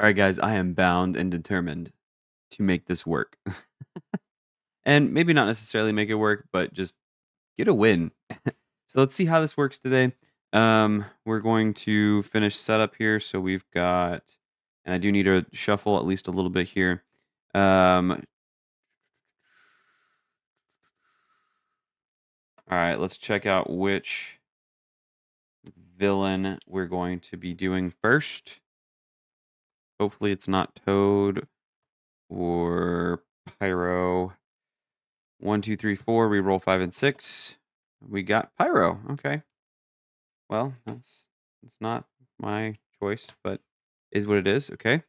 All right, guys, I am bound and determined to make this work. And maybe not necessarily make it work, but just get a win. So let's see how this works today. We're going to finish setup here. So we've got, and I do need to shuffle at least a little bit here. All right, let's check out which villain we're going to be doing first. Hopefully, it's not Toad or Pyro. 1, 2, 3, 4. We roll 5 and 6. We got Pyro. Okay. Well, that's not my choice, but is what it is. Okay.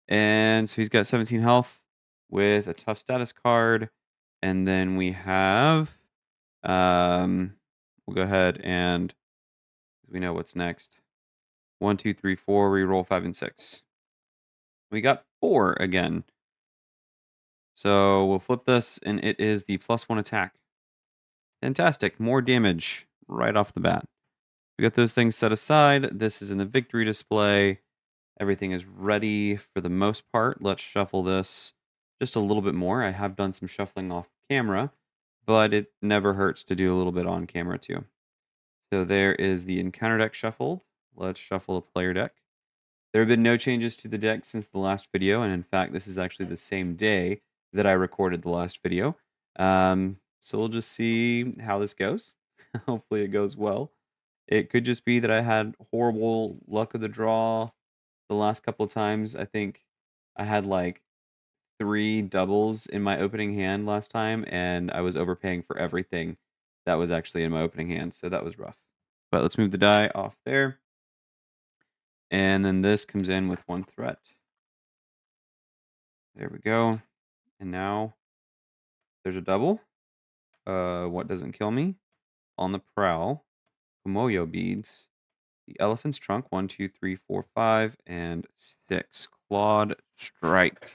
And so he's got 17 health with a tough status card. And then we have we'll go ahead and we know what's next. 1, 2, 3, 4. We roll 5 and 6. We got 4 again. So we'll flip this and it is the +1 attack. Fantastic. More damage right off the bat. We got those things set aside. This is in the victory display. Everything is ready for the most part. Let's shuffle this just a little bit more. I have done some shuffling off camera, but it never hurts to do a little bit on camera too. So there is the encounter deck shuffled. Let's shuffle a player deck. There have been no changes to the deck since the last video, and in fact, this is actually the same day that I recorded the last video. So we'll just see how this goes. Hopefully, it goes well. It could just be that I had horrible luck of the draw the last couple of times. I think I had like 3 doubles in my opening hand last time, and I was overpaying for everything that was actually in my opening hand, so that was rough. But let's move the die off there. And then this comes in with 1 threat. There we go. And now there's a double. What doesn't kill me? On the prowl. Komoyo beads. The elephant's trunk. 1, 2, 3, 4, 5, and 6. Clawed strike.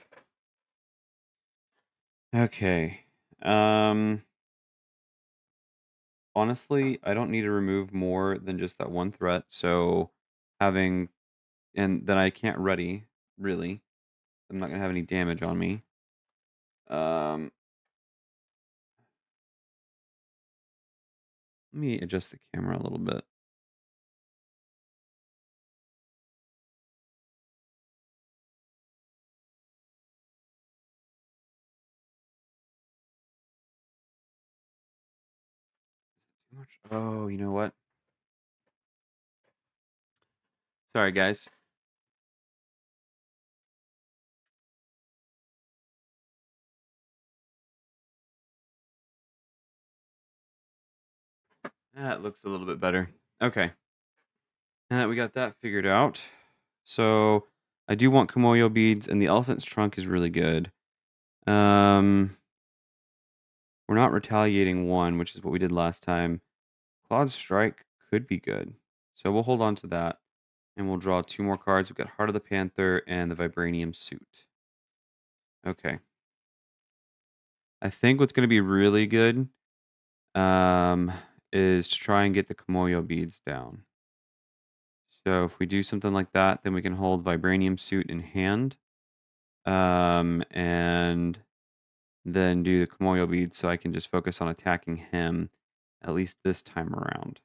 Okay. Honestly, I don't need to remove more than just that 1 threat. So having and then I can't ready, really. I'm not gonna have any damage on me. Um Let me adjust the camera a little bit. Too much. Oh, you know what? Sorry, guys. That looks a little bit better. Okay. Now that we got that figured out. So I do want Komoyo beads, and the elephant's trunk is really good. Um, we're not retaliating 1, which is what we did last time. Clawed strike could be good. So we'll hold on to that. And we'll draw 2 more cards. We've got Heart of the Panther and the Vibranium Suit. Okay. I think what's going to be really good um, is to try and get the Komoyo beads down. So if we do something like that, then we can hold Vibranium Suit in hand. And then do the Komoyo beads so I can just focus on attacking him at least this time around.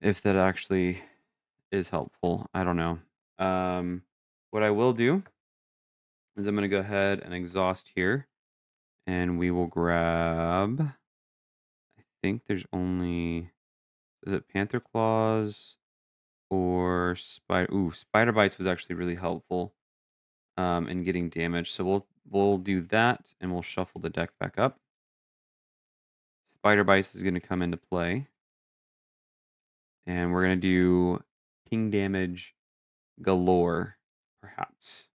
If that actually is helpful, I don't know. What I will do is I'm going to go ahead and exhaust here. And we will grab, I think there's only, is it Panther Claws or Spider? Ooh, Spider Bites was actually really helpful in getting damage. So we'll do that and we'll shuffle the deck back up. Spider Bites is going to come into play. And we're going to do ping damage galore, perhaps.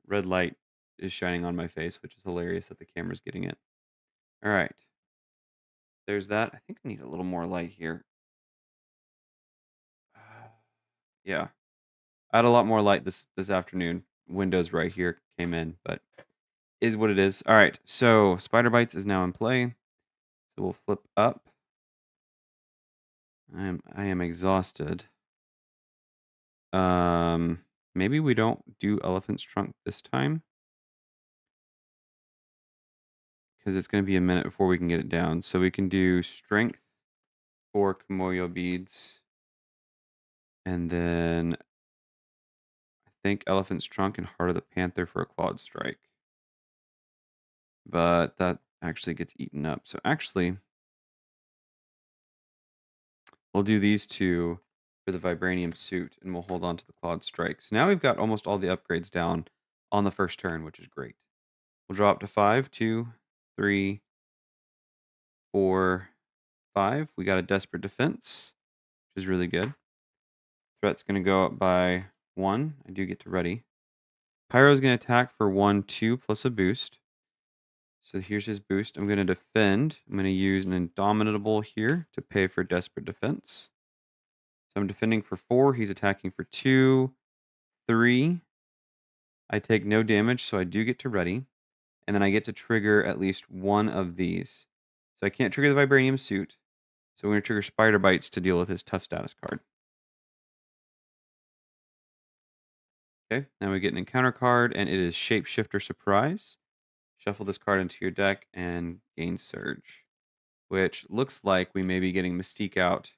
Red light is shining on my face, which is hilarious that the camera's getting it. All right. There's that. I think I need a little more light here. Yeah. I had a lot more light this afternoon. Windows right here came in, but is what it is. All right. So Spider Bites is now in play. So we'll flip up. I am exhausted. Maybe we don't do Elephant's Trunk this time because it's going to be a minute before we can get it down. So we can do Strength for Kimoyo beads, and then I think Elephant's Trunk and Heart of the Panther for a Clawed Strike. But that actually gets eaten up. So actually, we'll do these two for the Vibranium suit, and we'll hold on to the Clawed Strike. So now we've got almost all the upgrades down on the first turn, which is great. We'll draw up to 5, 2, 3, 4, 5. We got a Desperate Defense, which is really good. Threat's going to go up by 1. I do get to ready. Pyro's going to attack for 1, 2, plus a boost. So here's his boost. I'm going to defend. I'm going to use an Indomitable here to pay for Desperate Defense. So I'm defending for 4. He's attacking for 2, 3. I take no damage, so I do get to ready. And then I get to trigger at least one of these. So I can't trigger the Vibranium suit. So we're going to trigger Spider Bites to deal with his tough status card. Okay, now we get an encounter card, and it is Shapeshifter Surprise. Shuffle this card into your deck and gain Surge, which looks like we may be getting Mystique out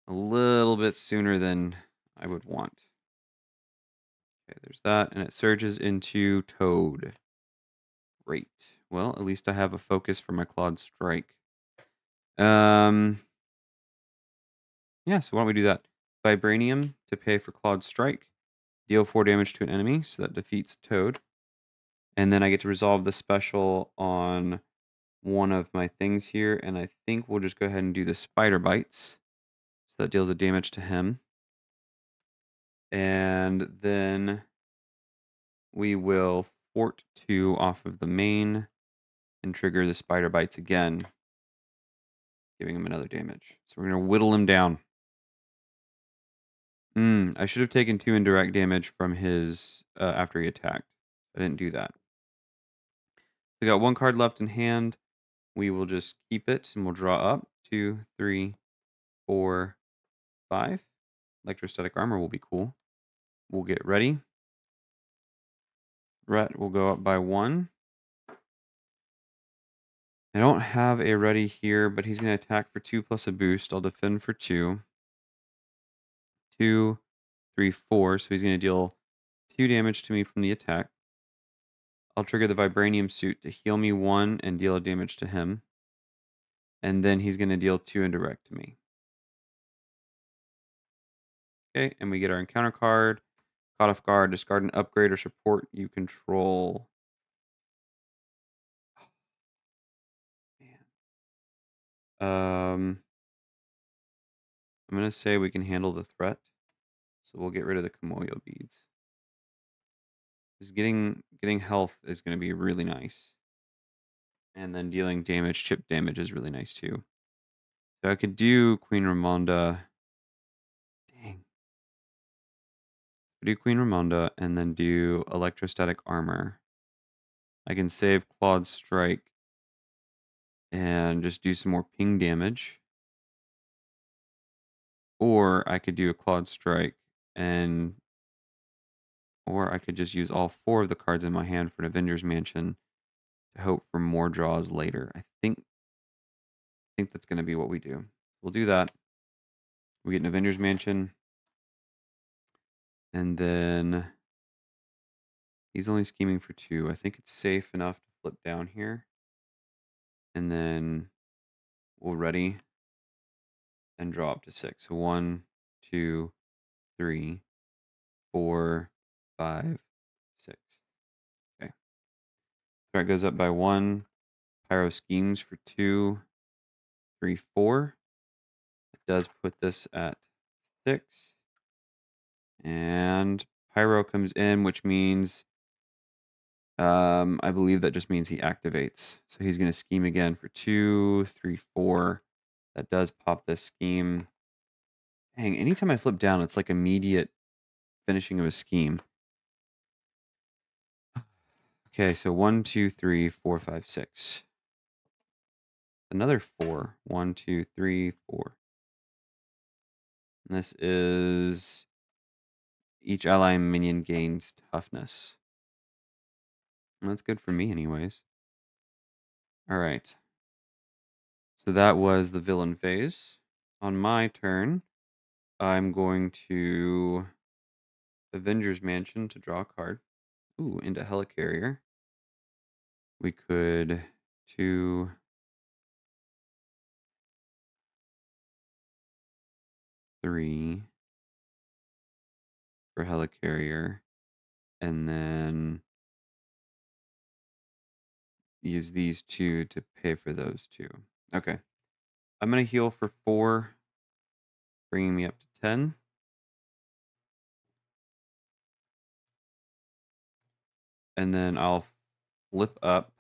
a little bit sooner than I would want. Okay, there's that, and it surges into Toad. Great. Well, at least I have a focus for my Clawed Strike. Yeah, so why don't we do that? Vibranium to pay for Clawed Strike. Deal 4 damage to an enemy, so that defeats Toad. And then I get to resolve the special on one of my things here, and I think we'll just go ahead and do the Spider Bites. So that deals a damage to him. And then we will fort 2 off of the main and trigger the Spider Bites again, giving him another damage. So we're going to whittle him down. I should have taken 2 indirect damage from his after he attacked. I didn't do that. We got 1 card left in hand. We will just keep it and we'll draw up 2, 3, 4, 5. Electrostatic armor will be cool. We'll get ready. Ret will go up by 1. I don't have a ready here, but he's going to attack for 2 plus a boost. I'll defend for 2. 2, 3, 4. So he's going to deal 2 damage to me from the attack. I'll trigger the Vibranium suit to heal me 1 and deal a damage to him. And then he's going to deal 2 indirect to me. Okay, and we get our encounter card. Caught off guard. Discard an upgrade or support you control. Man. I'm going to say we can handle the threat. So we'll get rid of the Kimoyo beads. Because getting health is going to be really nice. And then dealing damage, chip damage is really nice too. So I could do Queen Ramonda. Dang. Do Queen Ramonda and then do Electrostatic Armor. I can save Clawed Strike and just do some more ping damage. Or I could do a Clawed Strike or I could just use all 4 of the cards in my hand for an Avengers Mansion to hope for more draws later. I think that's going to be what we do. We'll do that. We get an Avengers Mansion. And then he's only scheming for 2. I think it's safe enough to flip down here. And then we'll ready and draw up to 6. So 1, 2, 3, 4, 5, 6. Okay. Threat goes up by 1. Pyro schemes for 2, 3, 4. It does put this at 6. And Pyro comes in, which means I believe that just means he activates. So he's going to scheme again for 2, 3, 4. That does pop this scheme. Dang, anytime I flip down, it's like immediate finishing of a scheme. Okay, so 1, 2, 3, 4, 5, 6. Another 4. 1, 2, 3, 4. And this is Each ally minion gains toughness. That's good for me anyways. Alright. So that was the villain phase. On my turn, I'm going to Avengers Mansion to draw a card. Ooh, into Helicarrier. We could 2, 3 for Helicarrier, and then use these 2 to pay for those 2. Okay. I'm going to heal for 4, bringing me up to 10. And then I'll flip up.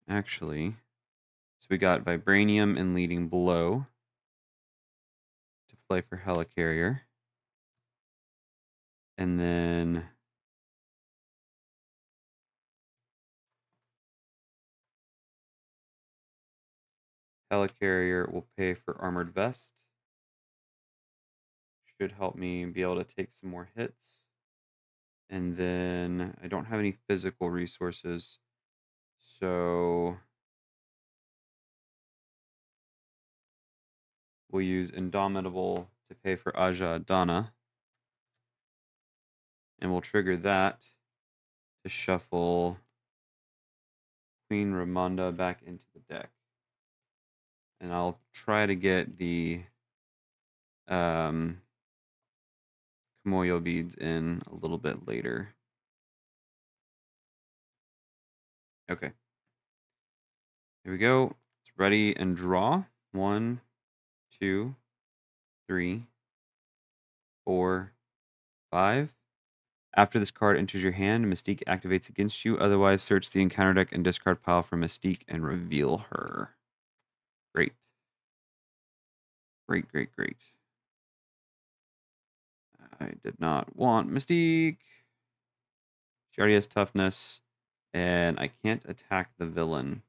Actually, so we got Vibranium and Leading Blow to play for Helicarrier. And then Helicarrier will pay for Armored Vest. Should help me be able to take some more hits. And then I don't have any physical resources. So we'll use Indomitable to pay for Aja Adana. And we'll trigger that to shuffle Queen Ramonda back into the deck. And I'll try to get the Kamoyo beads in a little bit later. Okay. Here we go. It's ready and draw. 1, 2, 3, 4, 5. After this card enters your hand, Mystique activates against you. Otherwise, search the encounter deck and discard pile for Mystique and reveal her. Great. Great, great, great. I did not want Mystique. She already has toughness, and I can't attack the villain.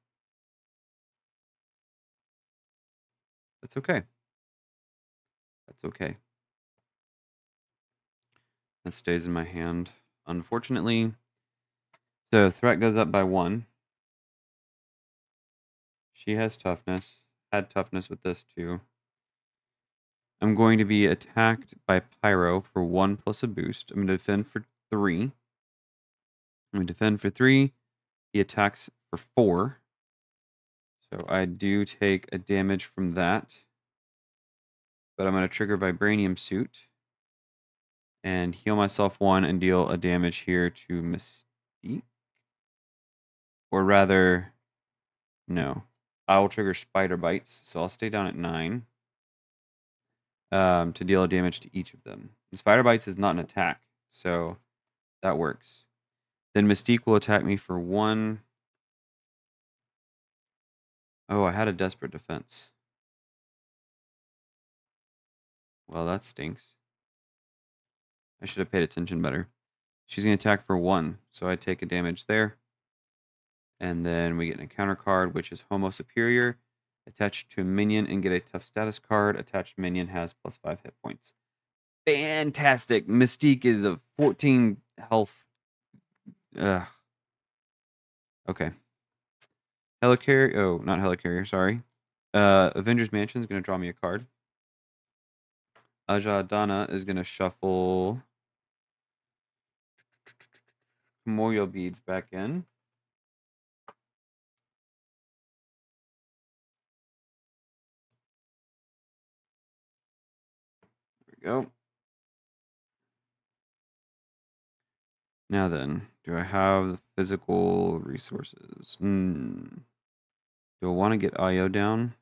That's okay. That's okay. That stays in my hand, unfortunately. So threat goes up by 1. She has toughness. Had toughness with this too. I'm going to be attacked by Pyro for 1 plus a boost. I'm going to defend for 3. I'm going to defend for 3. He attacks for 4. So I do take a damage from that. But I'm going to trigger Vibranium Suit and heal myself 1 and deal a damage here to Mystique. Or rather, no. I will trigger Spider Bites, so I'll stay down at 9 to deal a damage to each of them. The Spider Bites is not an attack, so that works. Then Mystique will attack me for 1. Oh, I had a Desperate Defense. Well, that stinks. I should have paid attention better. She's going to attack for 1, so I take a damage there. And then we get an encounter card, which is Homo Superior. Attached to a minion and get a tough status card. Attached minion has +5 hit points. Fantastic. Mystique is a 14 health. Okay. Helicarrier. Oh, not Helicarrier. Sorry. Avengers Mansion is going to draw me a card. Aja Adana is going to shuffle Moyo beads back in. There we go. Now then, do I have the physical resources? Do I want to get Io down?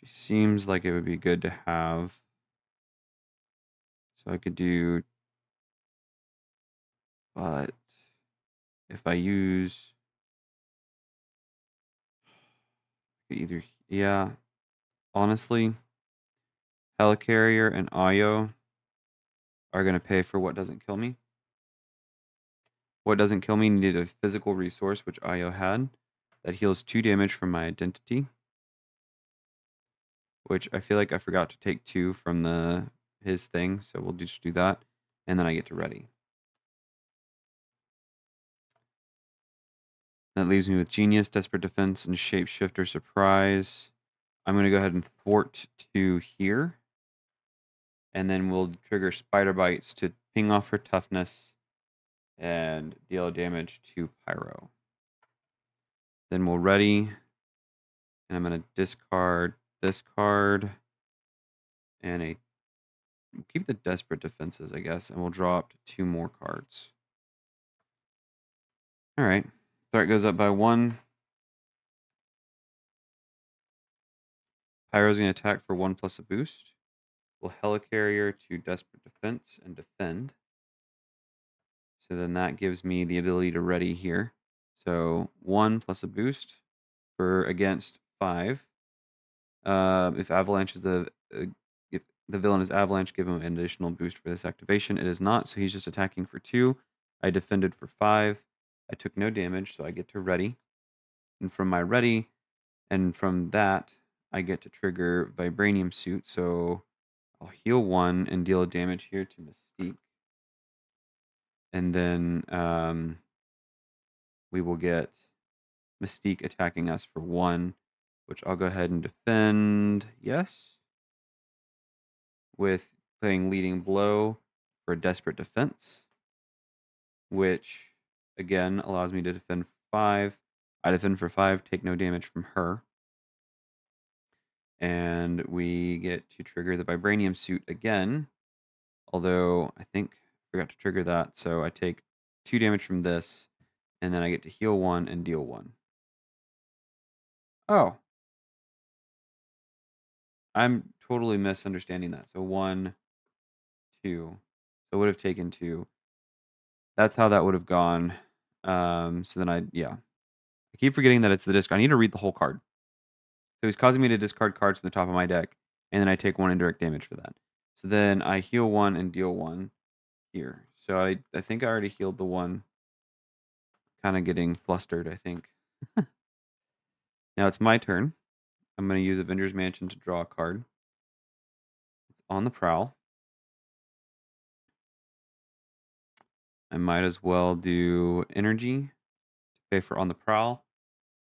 She seems like it would be good to have. So I could do... But if I use... Either... Yeah. Honestly, Helicarrier and Io are going to pay for what doesn't kill me. What doesn't kill me needed a physical resource, which Io had. That heals 2 damage from my identity. Which I feel like I forgot to take 2 from the his thing, so we'll just do that, and then I get to ready. That leaves me with Genius, Desperate Defense, and Shapeshifter Surprise. I'm going to go ahead and thwart to here. And then we'll trigger Spider Bites to ping off her toughness and deal damage to Pyro. Then we'll ready. And I'm going to discard this card. And keep the Desperate Defenses, I guess. And we'll draw up to 2 more cards. All right. Threat goes up by 1. Pyro's going to attack for 1 plus a boost. We'll Helicarrier to Desperate Defense and defend. So then that gives me the ability to ready here. So 1 plus a boost for against 5. If Avalanche is if the villain is Avalanche, give him an additional boost for this activation. It is not, so he's just attacking for 2. I defended for 5. I took no damage, so I get to ready. And from my ready, and from that, I get to trigger Vibranium Suit. So I'll heal 1 and deal damage here to Mystique. And then we will get Mystique attacking us for 1, which I'll go ahead and defend. Yes. With playing Leading Blow for Desperate Defense, which again allows me to defend for 5. I defend for 5, take no damage from her. And we get to trigger the Vibranium Suit again, although I think I forgot to trigger that. So I take 2 damage from this, and then I get to heal 1 and deal 1. Oh. I'm totally misunderstanding that. So 1, 2. So it would have taken 2. That's how that would have gone. So then I keep forgetting that it's the discard. I need to read the whole card. So he's causing me to discard cards from the top of my deck, and then I take 1 indirect damage for that. So then I heal 1 and deal 1 here. So I think I already healed the 1. Kind of getting flustered, I think. Now it's my turn. I'm going to use Avengers Mansion to draw a card. It's on the prowl. I might as well do energy to pay for on the prowl.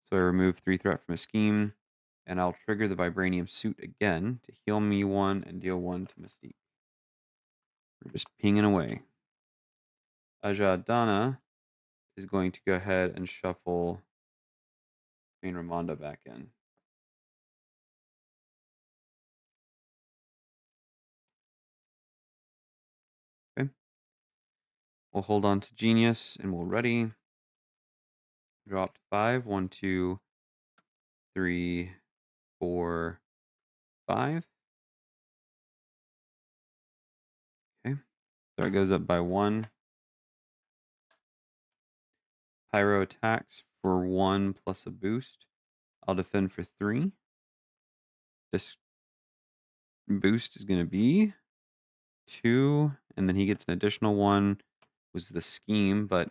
So I remove 3 threat from a scheme, and I'll trigger the Vibranium Suit again to heal me 1 and deal 1 to Mystique. We're just pinging away. Ajadana is going to go ahead and shuffle Queen Ramonda back in. Okay. We'll hold on to Genius and we'll ready. Drop to 5. 1, 2, 3, 4, 5. Okay. So it goes up by 1. Pyro attacks for 1 plus a boost. I'll defend for 3. This boost is going to be 2, and then he gets an additional 1. Was the scheme, but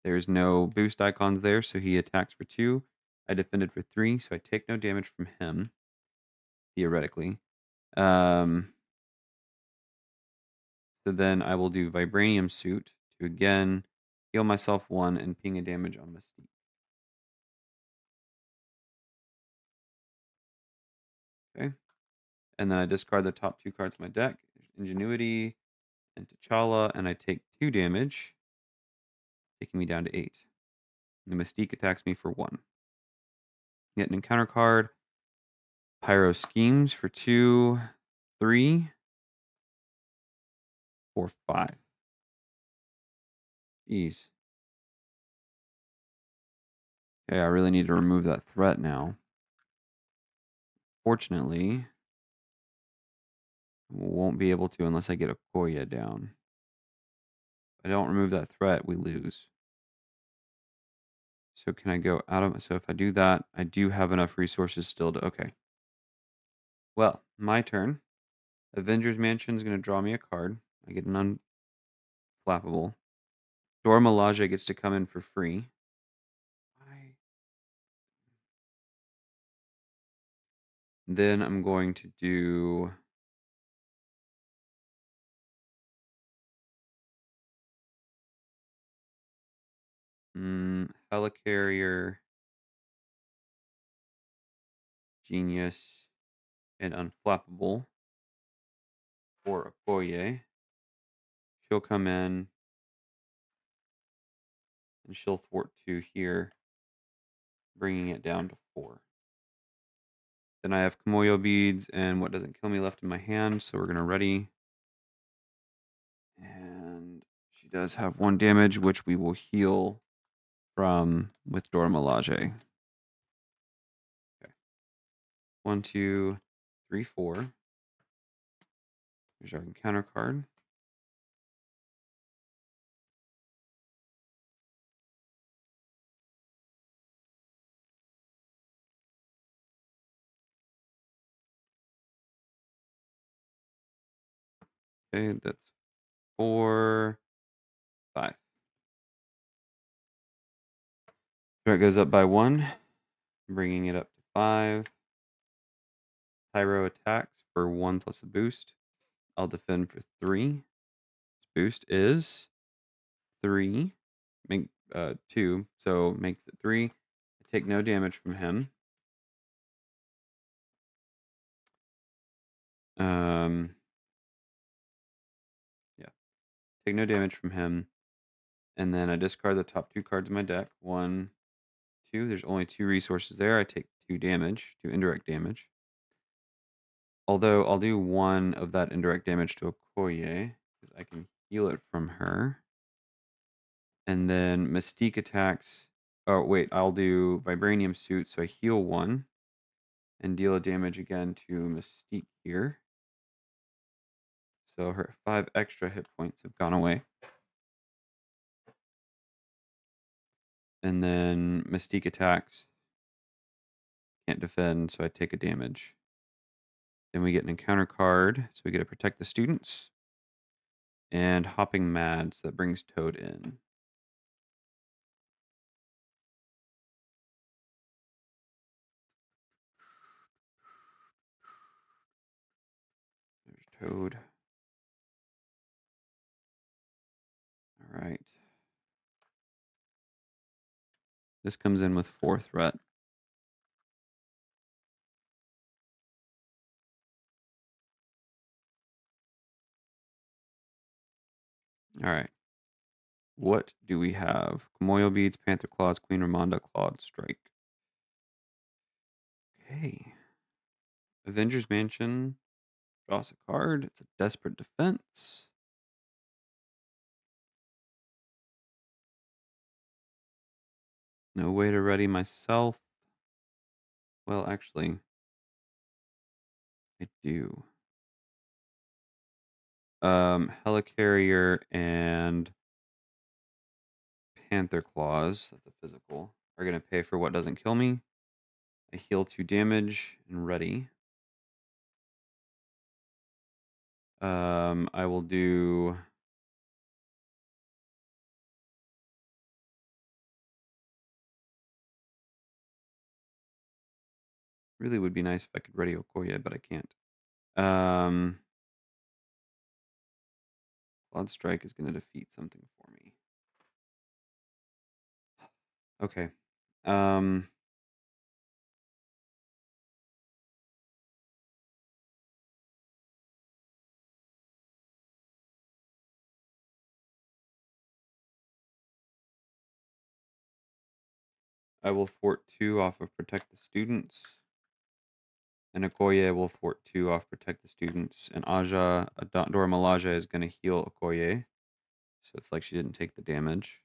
there's no boost icons there, so he attacks for 2. I defended for 3, so I take no damage from him, theoretically. So then I will do Vibranium Suit to again heal myself 1 and ping a damage on Mystique. Okay. And then I discard the top 2 cards of my deck, Ingenuity and T'Challa, and I take 2 damage, taking me down to 8. The Mystique attacks me for 1. Get an encounter card. Pyro Schemes for 2, 3, 4, 5. Jeez. Okay, I really need to remove that threat now. Fortunately, won't be able to unless I get a Koya down. If I don't remove that threat, we lose. So can I go out of... So if I do that, I do have enough resources still to... Okay. Well, my turn. Avengers Mansion is going to draw me a card. I get an unflappable. Dora Milaje gets to come in for free. Then I'm going to do Helicarrier, Genius, and Unflappable for Okoye. She'll come in and she'll thwart 2 here, bringing it down to 4. Then I have Kamoyo beads and what doesn't kill me left in my hand, so we're going to ready. And she does have 1 damage, which we will heal from with Dora Milaje. Okay. 1, 2, 3, 4. Here's our encounter card. Okay, that's 4, 5. Threat goes up by 1, bringing it up to 5. Pyro attacks for 1 plus a boost. I'll defend for 3. This boost is 3. Make 2, so makes it 3. I take no damage from him. Yeah, take no damage from him. And then I discard the top 2 cards of my deck. 1, 2. There's only 2 resources there. I take 2 damage, 2 indirect damage. Although I'll do 1 of that indirect damage to Okoye, because I can heal it from her. And then Mystique attacks. Oh, wait, I'll do Vibranium Suit, so I heal 1 and deal a damage again to Mystique here. So her 5 extra hit points have gone away. And then Mystique attacks. Can't defend, so I take a damage. Then we get an encounter card, so we get to protect the students. And Hopping Mad, so that brings Toad in. There's Toad. All right. This comes in with 4 threat. All right. What do we have? Kamoyo Beads, Panther Claws, Queen Ramonda, Clawed Strike. Okay. Avengers Mansion. Draws a card. It's a Desperate Defense. No way to ready myself. Well, actually, I do. Helicarrier and Panther Claws, that's a physical, are going to pay for what doesn't kill me. I heal 2 damage and ready. I will do... Really would be nice if I could ready Okoye, but I can't. Cloud Strike is going to defeat something for me. Okay. I will thwart 2 off of Protect the Students. And Okoye will thwart 2 off Protect the Students. And Dora Milaje is going to heal Okoye. So it's like she didn't take the damage.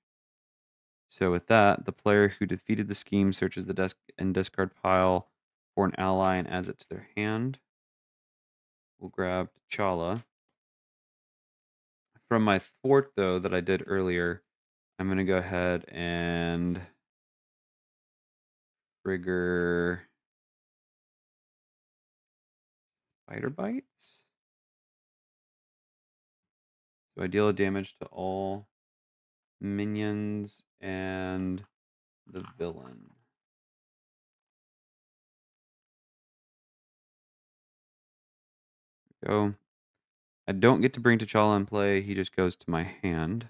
So with that, the player who defeated the scheme searches the desk and discard pile for an ally and adds it to their hand. We'll grab T'Challa. From my thwart, though, that I did earlier, I'm going to go ahead and trigger Spider Bites. So I deal damage to all minions and the villain. Go. I don't get to bring T'Challa in play. He just goes to my hand.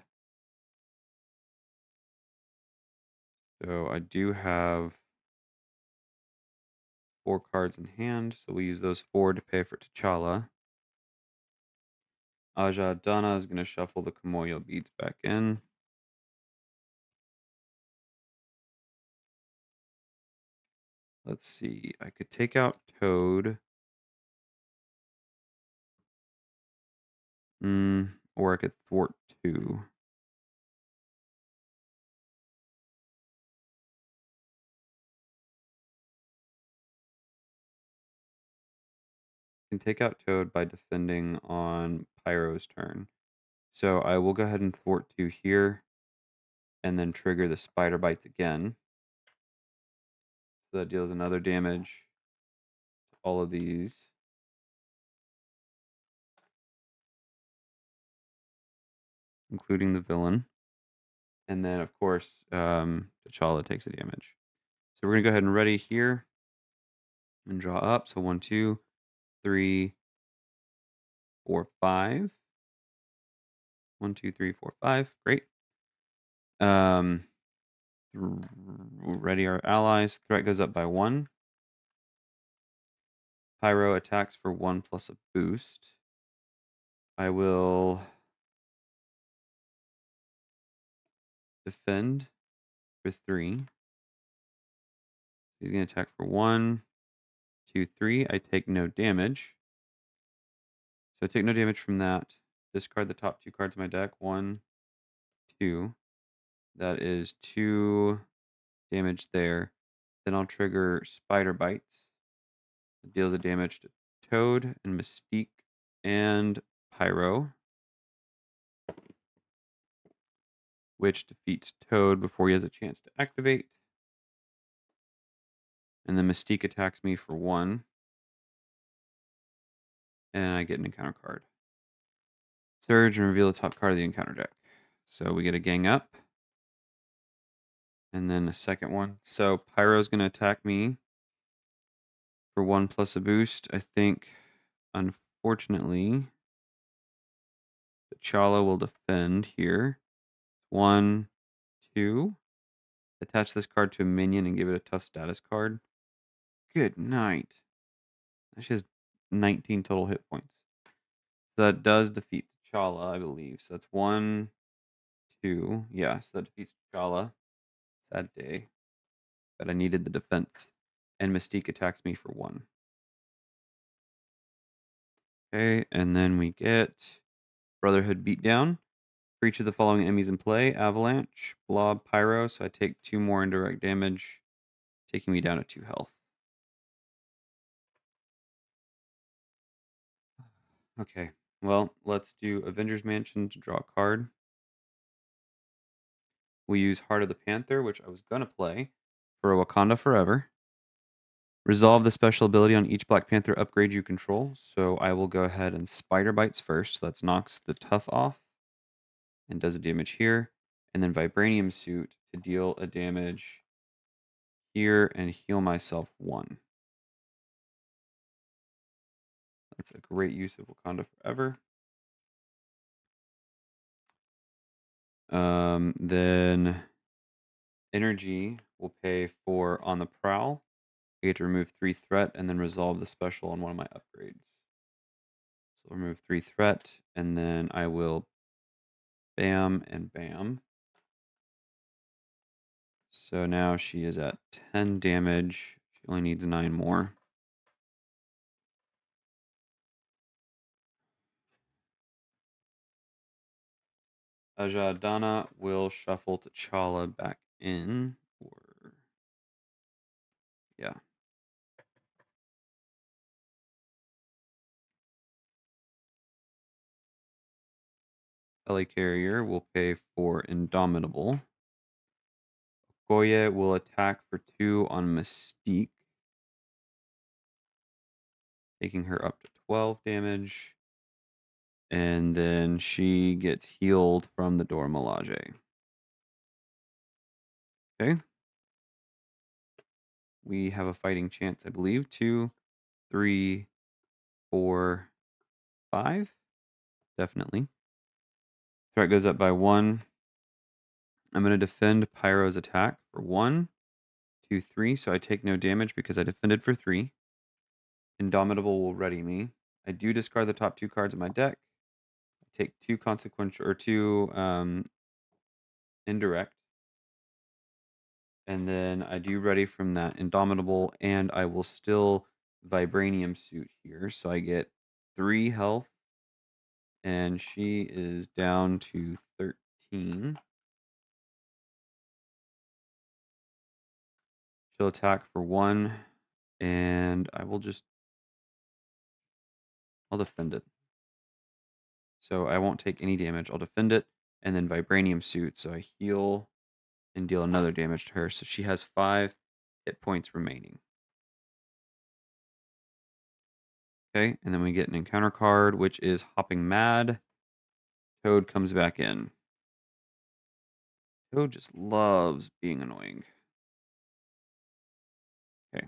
So I do have 4 cards in hand, so we use those 4 to pay for T'Challa. Aja Dana is going to shuffle the Kamoyo beads back in. Let's see. I could take out Toad. Or I could thwart 2. I can take out Toad by defending on Pyro's turn. So I will go ahead and thwart 2 here, and then trigger the Spider Bites again. So that deals another damage to all of these. Including the villain. And then, of course, T'Challa takes a damage. So we're going to go ahead and ready here and draw up. So 1, 2, 3, 4, 5. 1, 2, 3, 4, 5. Great. Ready our allies. Threat goes up by 1. Pyro attacks for 1 plus a boost. I will defend for 3. He's going to attack for 1, 2, 3. I take no damage. So I take no damage from that. Discard the top 2 cards of my deck. 1, 2. That is 2 damage there. Then I'll trigger Spider Bites. It deals a damage to Toad and Mystique and Pyro, which defeats Toad before he has a chance to activate. And then Mystique attacks me for 1. And I get an encounter card. Surge and reveal the top card of the encounter deck. So we get a gang up. And then a second one. So Pyro's going to attack me for 1 plus a boost. I think, unfortunately, T'Challa will defend here. 1, 2. Attach this card to a minion and give it a tough status card. Good night. She has 19 total hit points. So that does defeat T'Challa, I believe. So that's 1, 2. Yeah, so that defeats T'Challa. Sad day. But I needed the defense. And Mystique attacks me for 1. Okay, and then we get Brotherhood Beatdown. For each of the following enemies in play: Avalanche, Blob, Pyro. So I take 2 more indirect damage, taking me down to 2 health. Okay, well, let's do Avengers Mansion to draw a card. We use Heart of the Panther, which I was going to play for a Wakanda Forever. Resolve the special ability on each Black Panther upgrade you control. So I will go ahead and Spider Bites first. So that knocks the tough off and does a damage here. And then Vibranium Suit to deal a damage here and heal myself 1. That's a great use of Wakanda Forever. Then Energy will pay for On the Prowl. I get to remove 3 threat and then resolve the special on one of my upgrades. So remove 3 threat, and then I will bam and bam. So now she is at 10 damage. She only needs 9 more. Ajadana will shuffle T'Challa back in. Or yeah. Helicarrier will pay for Indomitable. Okoye will attack for 2 on Mystique, taking her up to 12 damage. And then she gets healed from the Dora Milaje. Okay. We have a fighting chance, I believe. 2, 3, 4, 5. Definitely. Threat goes up by 1. I'm going to defend Pyro's attack for 1, 2, 3. So I take no damage because I defended for 3. Indomitable will ready me. I do discard the top 2 cards of my deck. I take 2 consequential or 2 indirect. And then I do ready from that Indomitable, and I will still Vibranium Suit here. So I get 3 health, and she is down to 13. She'll attack for 1, and I'll defend it. So I won't take any damage. I'll defend it, and then Vibranium Suit. So I heal and deal another damage to her. So she has 5 hit points remaining. Okay, and then we get an encounter card, which is Hopping Mad. Toad comes back in. Toad just loves being annoying. Okay.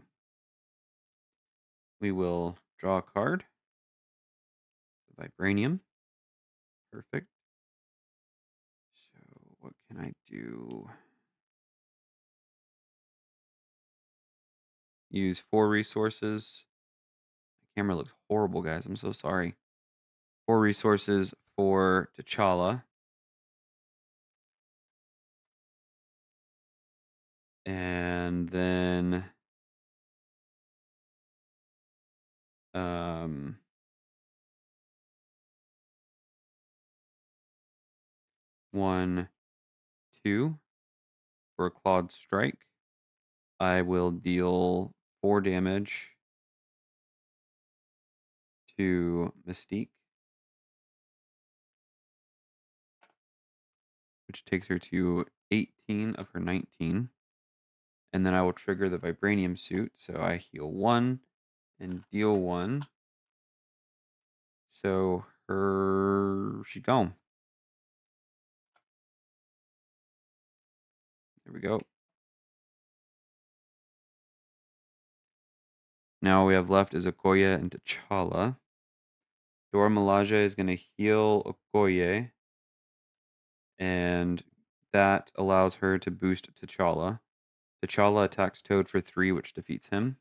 We will draw a card. Vibranium. Perfect. So what can I do? Use 4 resources. My camera looks horrible, guys. I'm so sorry. 4 resources for T'Challa. And then 1, 2 for a Clawed Strike. I will deal 4 damage to Mystique, which takes her to 18 of her 19. And then I will trigger the Vibranium Suit. So I heal 1 and deal 1. So she's gone. There we go. Now we have left is Okoye and T'Challa. Dora Milaje is going to heal Okoye, and that allows her to boost T'Challa. T'Challa attacks Toad for 3, which defeats him.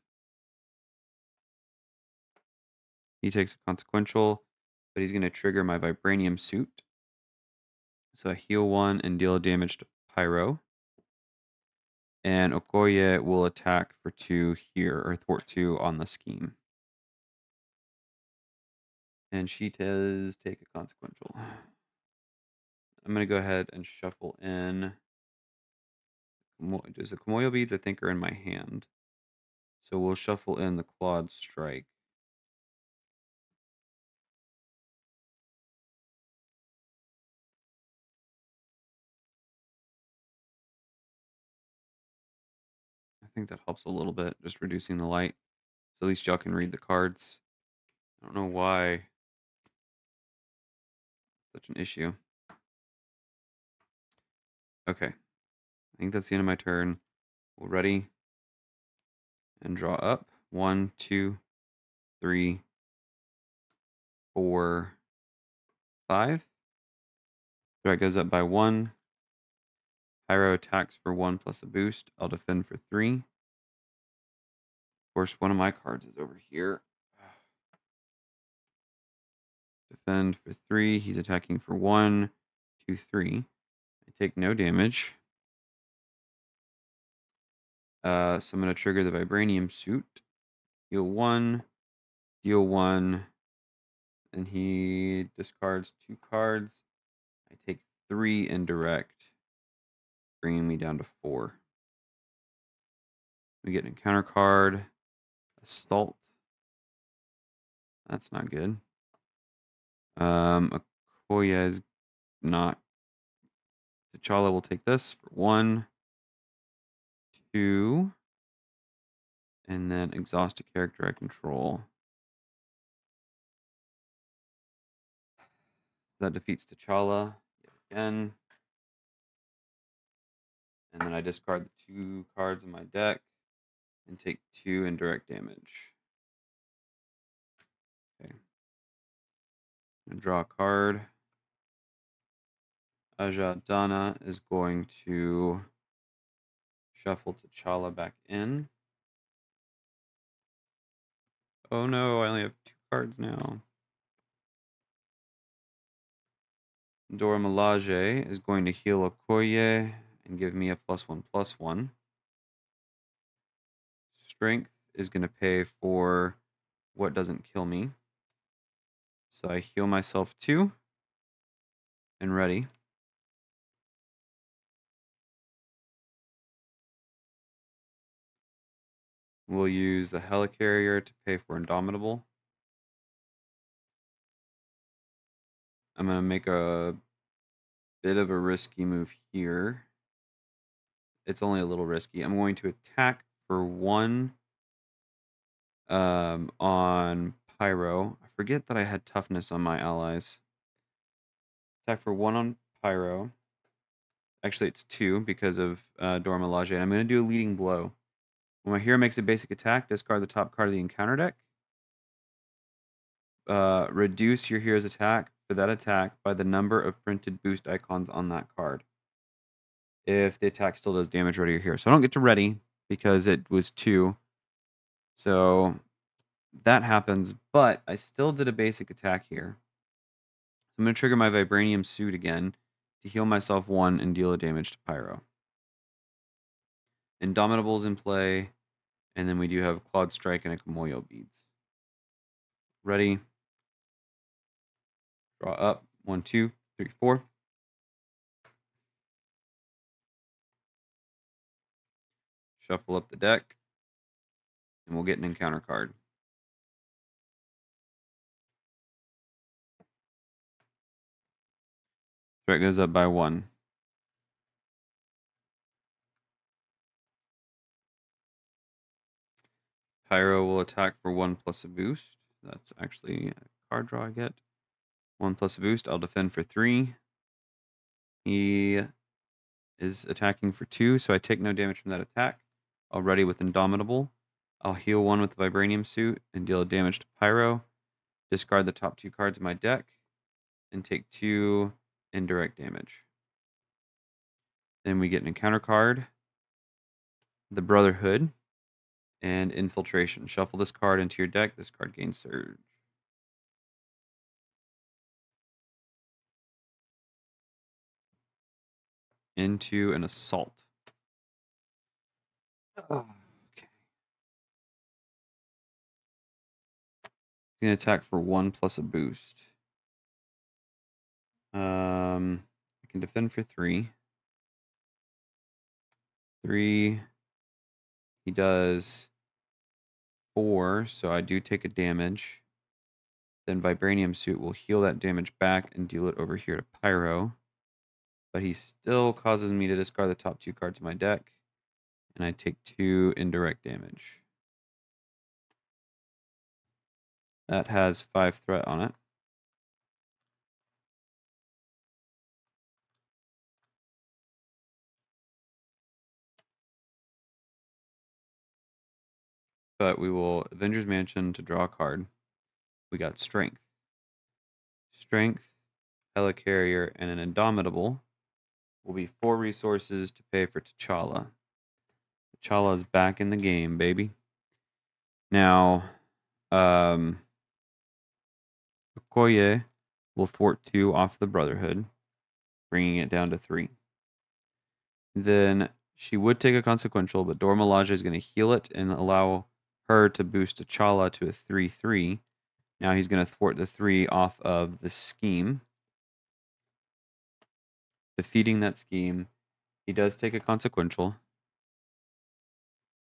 He takes a consequential, but he's going to trigger my Vibranium Suit. So I heal 1 and deal damage to Pyro. And Okoye will attack for 2 here, or thwart 2 on the scheme. And she does take a consequential. I'm going to go ahead and shuffle in. The Kamoyo beads, I think, are in my hand. So we'll shuffle in the Clawed Strike. I think that helps a little bit, just reducing the light. So at least y'all can read the cards. I don't know why such an issue. Okay. I think that's the end of my turn. We're ready. And draw up. 1, 2, 3, 4, 5. Threat goes up by 1. Pyro attacks for 1 plus a boost. I'll defend for 3. Of course, one of my cards is over here. Defend for 3. He's attacking for 1, 2, 3. I take no damage. So I'm going to trigger the Vibranium Suit. Heal 1. Deal 1. And he discards 2 cards. I take 3 indirect, bringing me down to 4. We get an encounter card. Assault. That's not good. Okoye is not. T'Challa will take this for 1, 2, and then exhaust a character I control. That defeats T'Challa yet again. And then I discard the 2 cards in my deck and take 2 indirect damage. Okay. I'm gonna draw a card. Ajadana is going to shuffle T'Challa back in. Oh no, I only have 2 cards now. Dora Milaje is going to heal Okoye and give me a +1/+1. Strength is going to pay for what doesn't kill me. So I heal myself 2 and ready. We'll use the Helicarrier to pay for Indomitable. I'm going to make a bit of a risky move here. It's only a little risky. I'm going to attack for 1 on Pyro. I forget that I had toughness on my allies. Attack for 1 on Pyro. Actually, it's 2 because of Dora Milaje. And I'm going to do a leading blow. When my hero makes a basic attack, discard the top card of the encounter deck. Reduce your hero's attack for that attack by the number of printed boost icons on that card. If the attack still does damage, ready your hero. So I don't get to ready because it was 2. So that happens, but I still did a basic attack here. So I'm going to trigger my Vibranium Suit again to heal myself 1 and deal a damage to Pyro. Indomitable's in play, and then we do have Cloud Strike and a Kamoyo Beads. Ready. Draw up. 1, 2, 3, 4. Shuffle up the deck, and we'll get an encounter card. Threat goes up by 1. Pyro will attack for 1 plus a boost. That's actually a card draw I get. 1 plus a boost. I'll defend for 3. He is attacking for 2, so I take no damage from that attack. I'll ready with Indomitable. I'll heal 1 with the Vibranium Suit and deal damage to Pyro. Discard the top 2 cards of my deck and take 2 indirect damage. Then we get an encounter card, the Brotherhood, and Infiltration. Shuffle this card into your deck. This card gains Surge. Into an Assault. Oh, okay. He's going to attack for 1 plus a boost. I can defend for 3. 3. He does 4, so I do take a damage. Then Vibranium Suit will heal that damage back and deal it over here to Pyro. But he still causes me to discard the top 2 cards of my deck. And I take 2 indirect damage. That has 5 threat on it. But we will Avengers Mansion to draw a card. We got Strength. Strength, Helicarrier, and an Indomitable will be 4 resources to pay for T'Challa. T'Challa's back in the game, baby. Now, Okoye will thwart 2 off the Brotherhood, bringing it down to 3. Then she would take a consequential, but Dora Milaje is going to heal it and allow her to boost T'Challa to a 3/3. Now he's going to thwart the 3 off of the scheme. Defeating that scheme, he does take a consequential,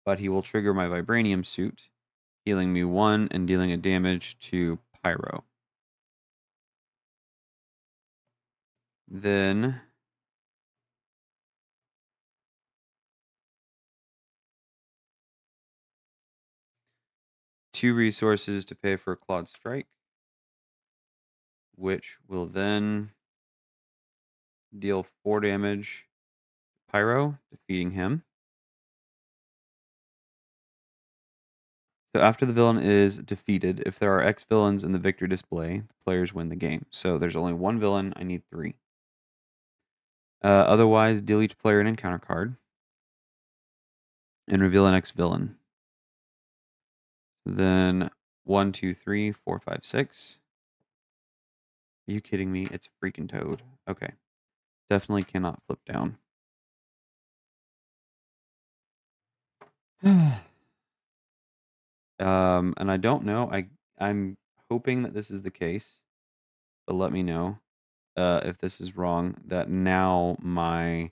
but he will trigger my Vibranium Suit, healing me 1 and dealing a damage to Pyro. Then two resources to pay for a Clawed Strike, which will then deal 4 damage to Pyro, defeating him. So after the villain is defeated, if there are X villains in the victory display, the players win the game. So there's only 1 villain. I need 3. Otherwise, deal each player an encounter card and reveal an X villain. Then 1, 2, 3, 4, 5, 6. Are you kidding me? It's freaking Toad. Okay. Definitely cannot flip down. And I don't know. I'm hoping that this is the case, but let me know if this is wrong. That now my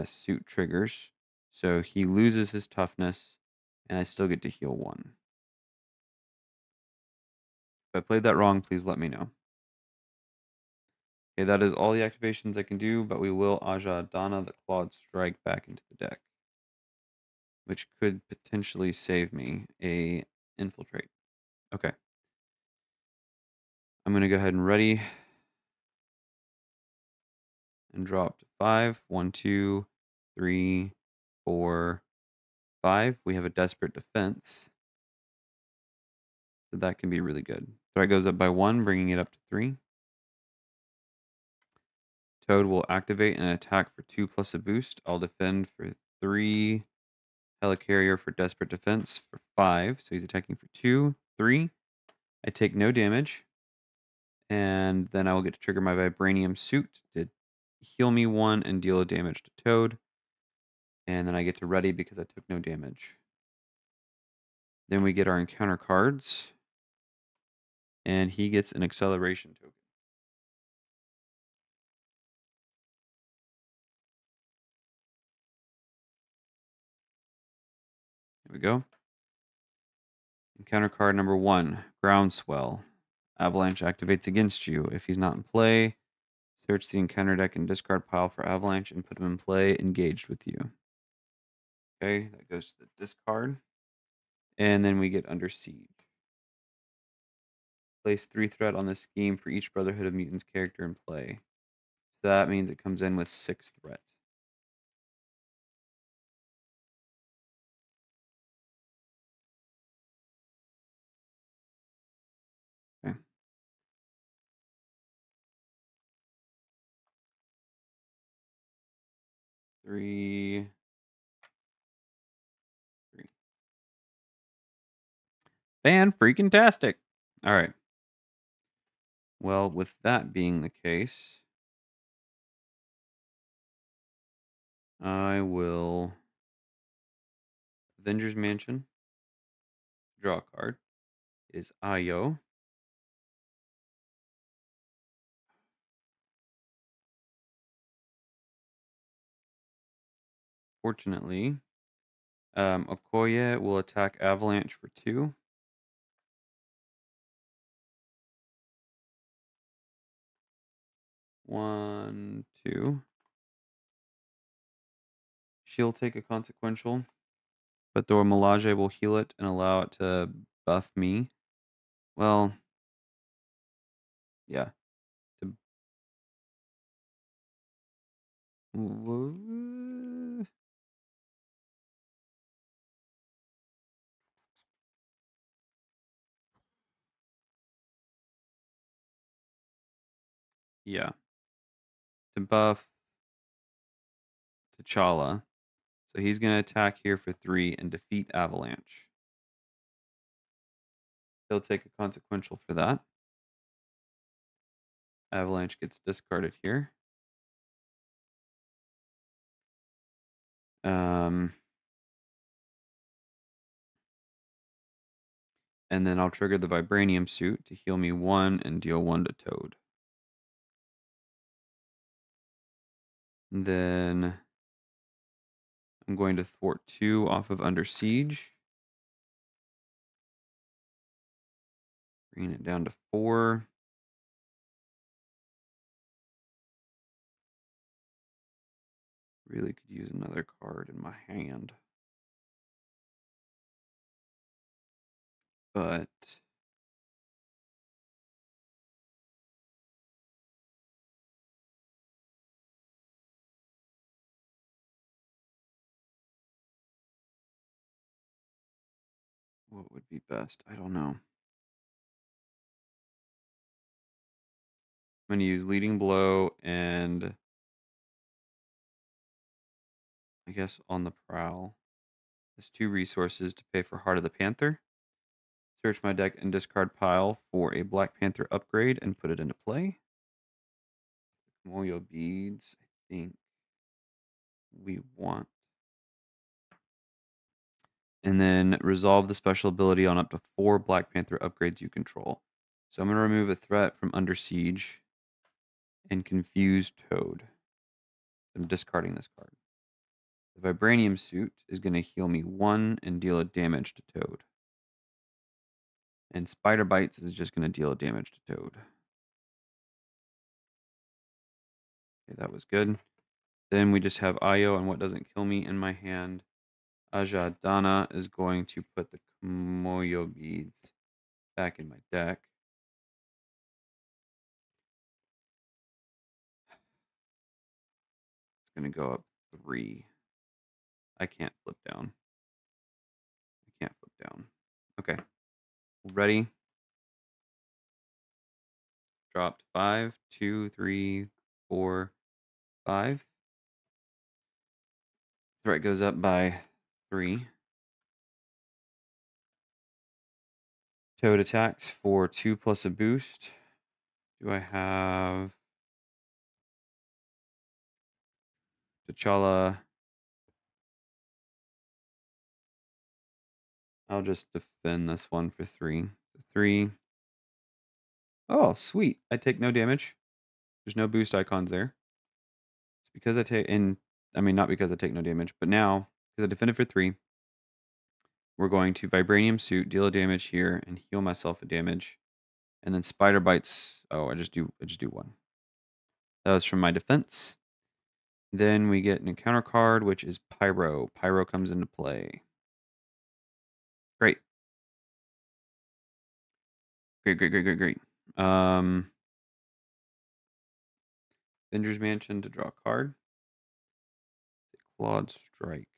suit triggers, so he loses his toughness, and I still get to heal 1. If I played that wrong, please let me know. Okay, that is all the activations I can do, but we will Aja Dana the Clawed Strike back into the deck, which could potentially save me a infiltrate. Okay. I'm going to go ahead and ready and draw up to 5. 1, 2, 3, 4, 5. We have a Desperate Defense, so that can be really good. Threat goes up by 1, bringing it up to 3. Toad will activate and attack for 2 plus a boost. I'll defend for 3. Helicarrier for Desperate Defense for 5. So he's attacking for 2, 3. I take no damage. And then I will get to trigger my Vibranium Suit to heal me 1 and deal damage to Toad. And then I get to ready because I took no damage. Then we get our encounter cards. And he gets an acceleration token. Here we go. Encounter card number 1, Groundswell. Avalanche activates against you. If he's not in play, search the encounter deck and discard pile for Avalanche and put him in play engaged with you. Okay, that goes to the discard. And then we get Under Siege. Place 3 threat on this scheme for each Brotherhood of Mutants character in play. So that means it comes in with 6 threat. Okay. Three. Fan-freaking-tastic. All right. Well, with that being the case, I will Avengers Mansion, draw a card. It is Ayo. Fortunately, Okoye will attack Avalanche for 2. 1, 2. She'll take a consequential, but the Melage will heal it and allow it to buff me. Well, yeah. To, yeah. To buff T'Challa. So he's going to attack here for 3 and defeat Avalanche. He'll take a consequential for that. Avalanche gets discarded here. And then I'll trigger the Vibranium Suit to heal me 1 and deal 1 to Toad. And then I'm going to thwart 2 off of Under Siege. Bring it down to 4. Really could use another card in my hand. But what would be best? I don't know. I'm going to use Leading Blow and I guess, on the prowl. There's 2 resources to pay for Heart of the Panther. Search my deck and discard pile for a Black Panther upgrade and put it into play. Moyo beads, I think we want. And then resolve the special ability on up to 4 Black Panther upgrades you control. So I'm going to remove a threat from Under Siege and Confused Toad. I'm discarding this card. The Vibranium Suit is going to heal me 1 and deal a damage to Toad. And Spider Bites is just going to deal a damage to Toad. Okay, that was good. Then we just have Io and what doesn't kill me in my hand. Ajadana is going to put the Komoyo beads back in my deck. It's going to go up 3. I can't flip down. I can't flip down. Okay. Ready? Dropped 5, 2, 3, 4, 5. Threat goes up by 3. Toad attacks for 2 plus a boost. Do I have T'Challa? I'll just defend this one for 3. 3. Oh, sweet. I take no damage. There's no boost icons there. It's because I take, not because I take no damage, but now, because I defended for 3, we're going to Vibranium Suit, deal a damage here, and heal myself a damage. And then Spider Bites. Oh, I just do 1. That was from my defense. Then we get an encounter card, which is Pyro. Pyro comes into play. Great. Great. Avengers Mansion to draw a card. Claude Strike.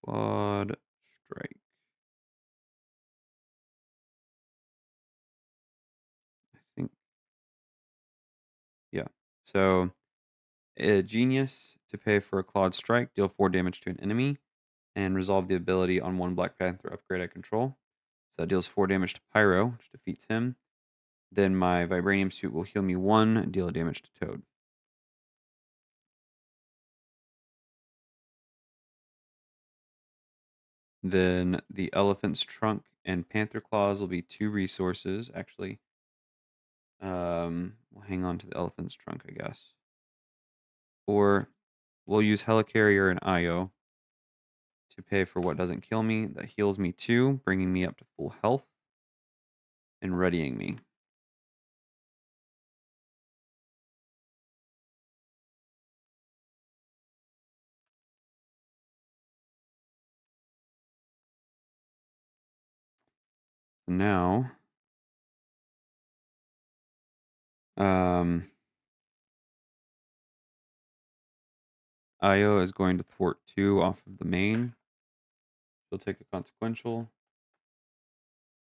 Claude Strike. I think. Yeah. So, a Genius to pay for a Claude Strike, deal 4 damage to an enemy, and resolve the ability on 1 Black Panther upgrade I control. So that deals 4 damage to Pyro, which defeats him. Then my Vibranium Suit will heal me 1 and deal a damage to Toad. Then the Elephant's Trunk and Panther Claws will be 2 resources. Actually, we'll hang on to the Elephant's Trunk, I guess. Or we'll use Helicarrier and Io to pay for what doesn't kill me. That heals me 2, bringing me up to full health and readying me. Now, Io is going to thwart 2 off of the main. She'll take a consequential.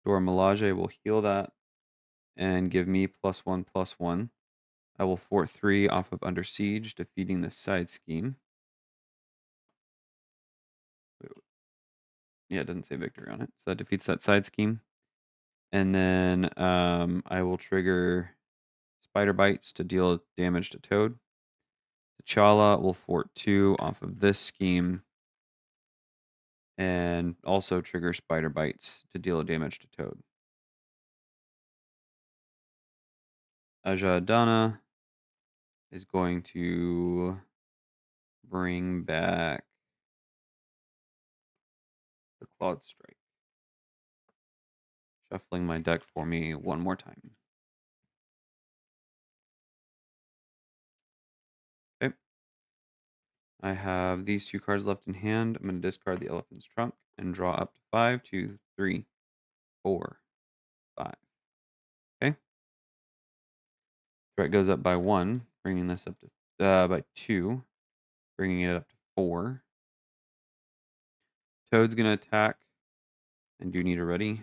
Dora Milaje will heal that and give me +1/+1. I will thwart 3 off of Under Siege, defeating this side scheme. Yeah, it doesn't say victory on it. So that defeats that side scheme. And then I will trigger Spider Bites to deal damage to Toad. T'Challa will thwart 2 off of this scheme. And also trigger Spider Bites to deal damage to Toad. Ajadana is going to bring back the Claude Strike. Shuffling my deck for me one more time. Okay. I have these 2 cards left in hand. I'm going to discard the Elephant's Trunk and draw up to 5, 2, 3, 4, 5. Okay. Threat goes up by 1, bringing this up to by 2, bringing it up to 4. Toad's going to attack, and do need a ready.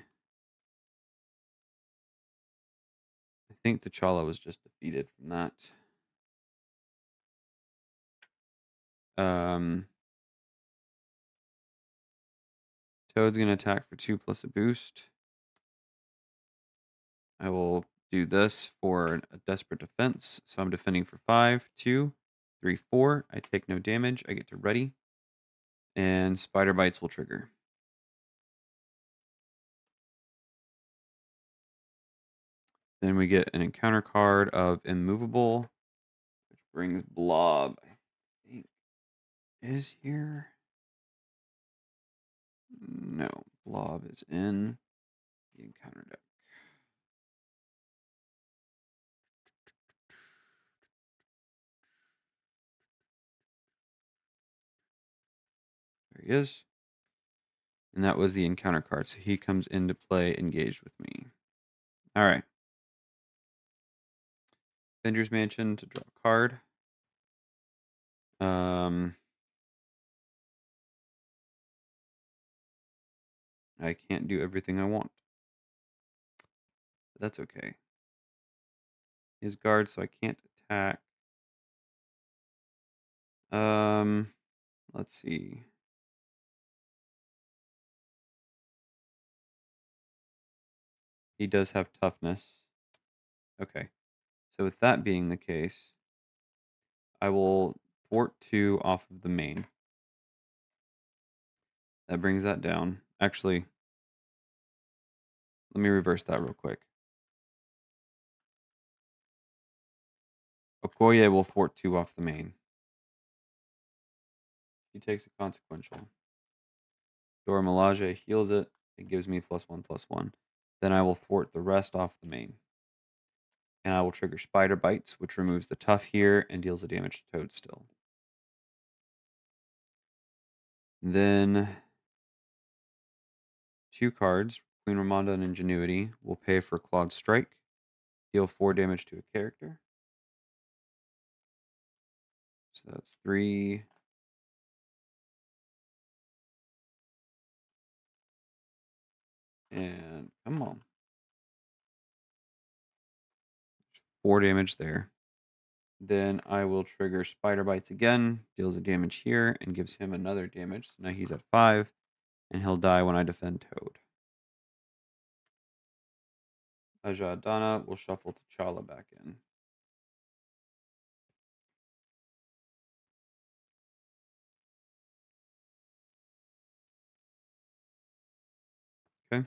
I think T'Challa was just defeated from that. Toad's going to attack for 2 plus a boost. I will do this for a desperate defense. So I'm defending for 5, 2, 3, 4. I take no damage. I get to ready. And Spider Bites will trigger. Then we get an encounter card of Immovable, which brings Blob. I think is here. No, Blob is in the encounter deck. There he is. And that was the encounter card. So he comes into play engaged with me. All right. Avengers Mansion to draw a card. I can't do everything I want. But that's okay. He has guard, so I can't attack. Let's see. He does have toughness. Okay. So with that being the case, I will thwart 2 off of the main. That brings that down. Actually, let me reverse that real quick. Okoye will thwart 2 off the main. He takes a consequential. Dora Milaje heals it. It gives me +1/+1. Then I will thwart the rest off the main. And I will trigger Spider Bites, which removes the tough here and deals a damage to Toad still. Then 2 cards, Queen Ramonda and Ingenuity, will pay for Clawed Strike, deal 4 damage to a character. So that's 3. And come on. 4 damage there. Then I will trigger Spider Bites again, deals a damage here, and gives him another damage. So now he's at 5, and he'll die when I defend Toad. Ajadana will shuffle T'Challa back in. Okay.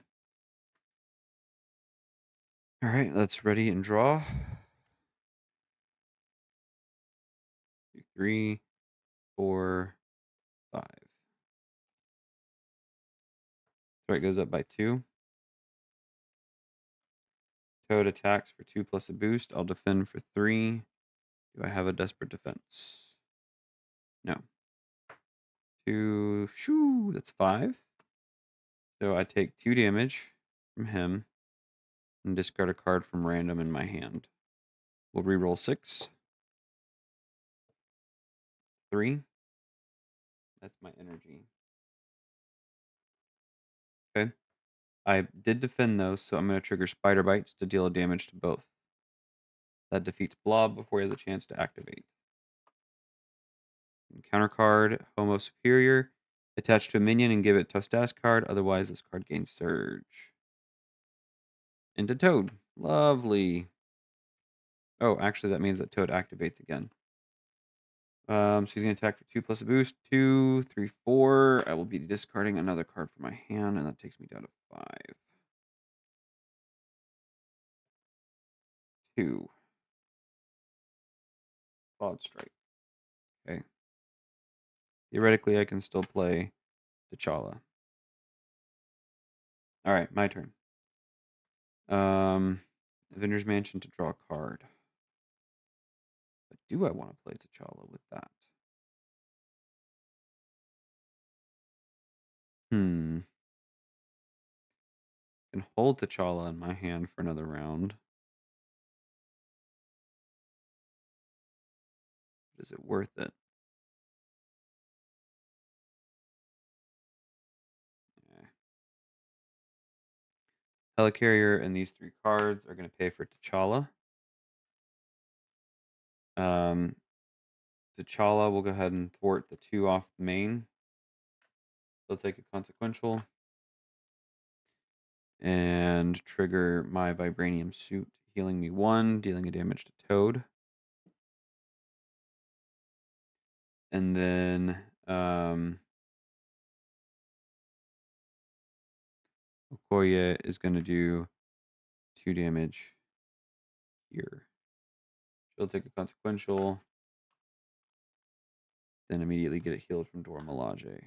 All right, let's ready and draw. 2, 3, 4, 5. Threat goes up by 2. Toad attacks for 2 plus a boost. I'll defend for 3. Do I have a desperate defense? No. 2. Shoo, that's 5. So I take 2 damage from him and discard a card from random in my hand. We'll reroll 6. 3. That's my energy. Okay. I did defend those, so I'm going to trigger Spider Bites to deal a damage to both. That defeats Blob before he has a chance to activate. Counter card, Homo Superior. Attach to a minion and give it tough status card. Otherwise, this card gains Surge. Into Toad. Lovely. Oh, actually, that means that Toad activates again. So he's going to attack for 2 plus a boost. 2, 3, 4. I will be discarding another card from my hand, and that takes me down to 5. 2. Clawed Strike. Okay. Theoretically, I can still play T'Challa. All right, my turn. Avengers Mansion to draw a card. But do I want to play T'Challa with that? I can hold T'Challa in my hand for another round. Is it worth it? Yeah. Helicarrier and these 3 cards are going to pay for T'Challa. T'Challa will go ahead and thwart the 2 off the main. They'll take a consequential. And trigger my Vibranium Suit, healing me 1, dealing a damage to Toad. And then Okoye is going to do 2 damage here. She'll take a consequential, then immediately get it healed from Dora Milaje.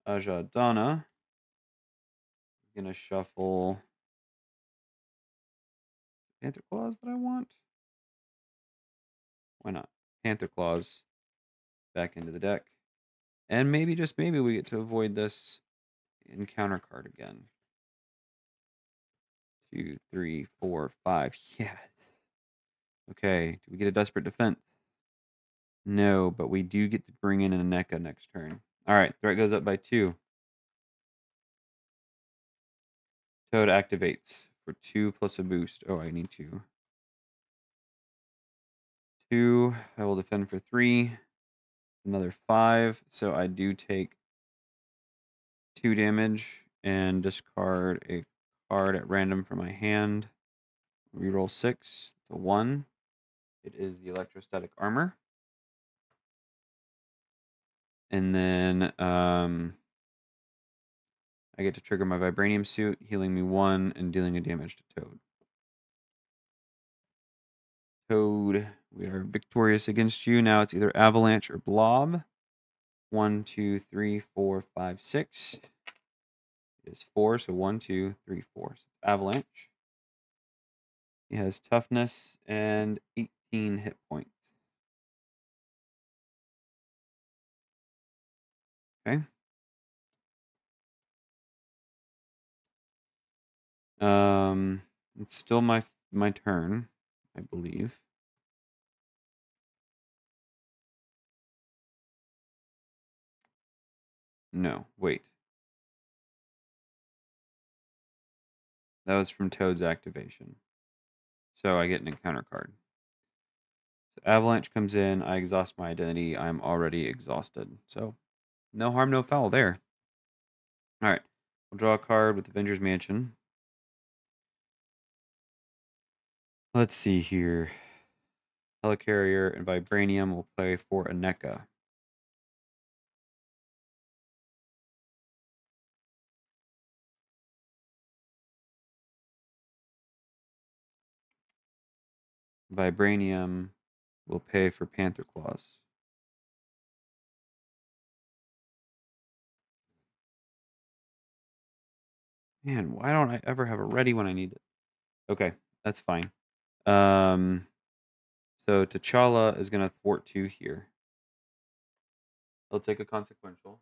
Ajadana is going to shuffle Panther Claws that I want. Why not? Panther Claws back into the deck. And maybe, just maybe, we get to avoid this encounter card again. 2, 3, 4, 5. Yes. Okay. Do we get a Desperate Defense? No, but we do get to bring in a NECA next turn. All right. Threat goes up by 2. Toad activates for 2 plus a boost. Oh, I need 2. 2. I will defend for 3. Another 5. So I do take 2 damage and discard a card at random from my hand. Reroll 6. It's a 1. It is the Electrostatic Armor. And then I get to trigger my Vibranium Suit, healing me 1 and dealing a damage to Toad. Toad, we are victorious against you. Now it's either Avalanche or Blob. 1, 2, 3, 4, 5, 6. It is 4, so 1, 2, 3, 4. So it's Avalanche. He has toughness and 18 hit points. Okay. It's still my turn, I believe. No, wait. That was from Toad's activation. So I get an encounter card. So Avalanche comes in, I exhaust my identity, I'm already exhausted. So no harm, no foul there. Alright. We'll draw a card with Avengers Mansion. Let's see here. Helicarrier and Vibranium will play for a NECA. Vibranium will pay for Panther Claws. Man, why don't I ever have it ready when I need it? Okay, that's fine. So T'Challa is going to thwart 2 here. He'll take a consequential.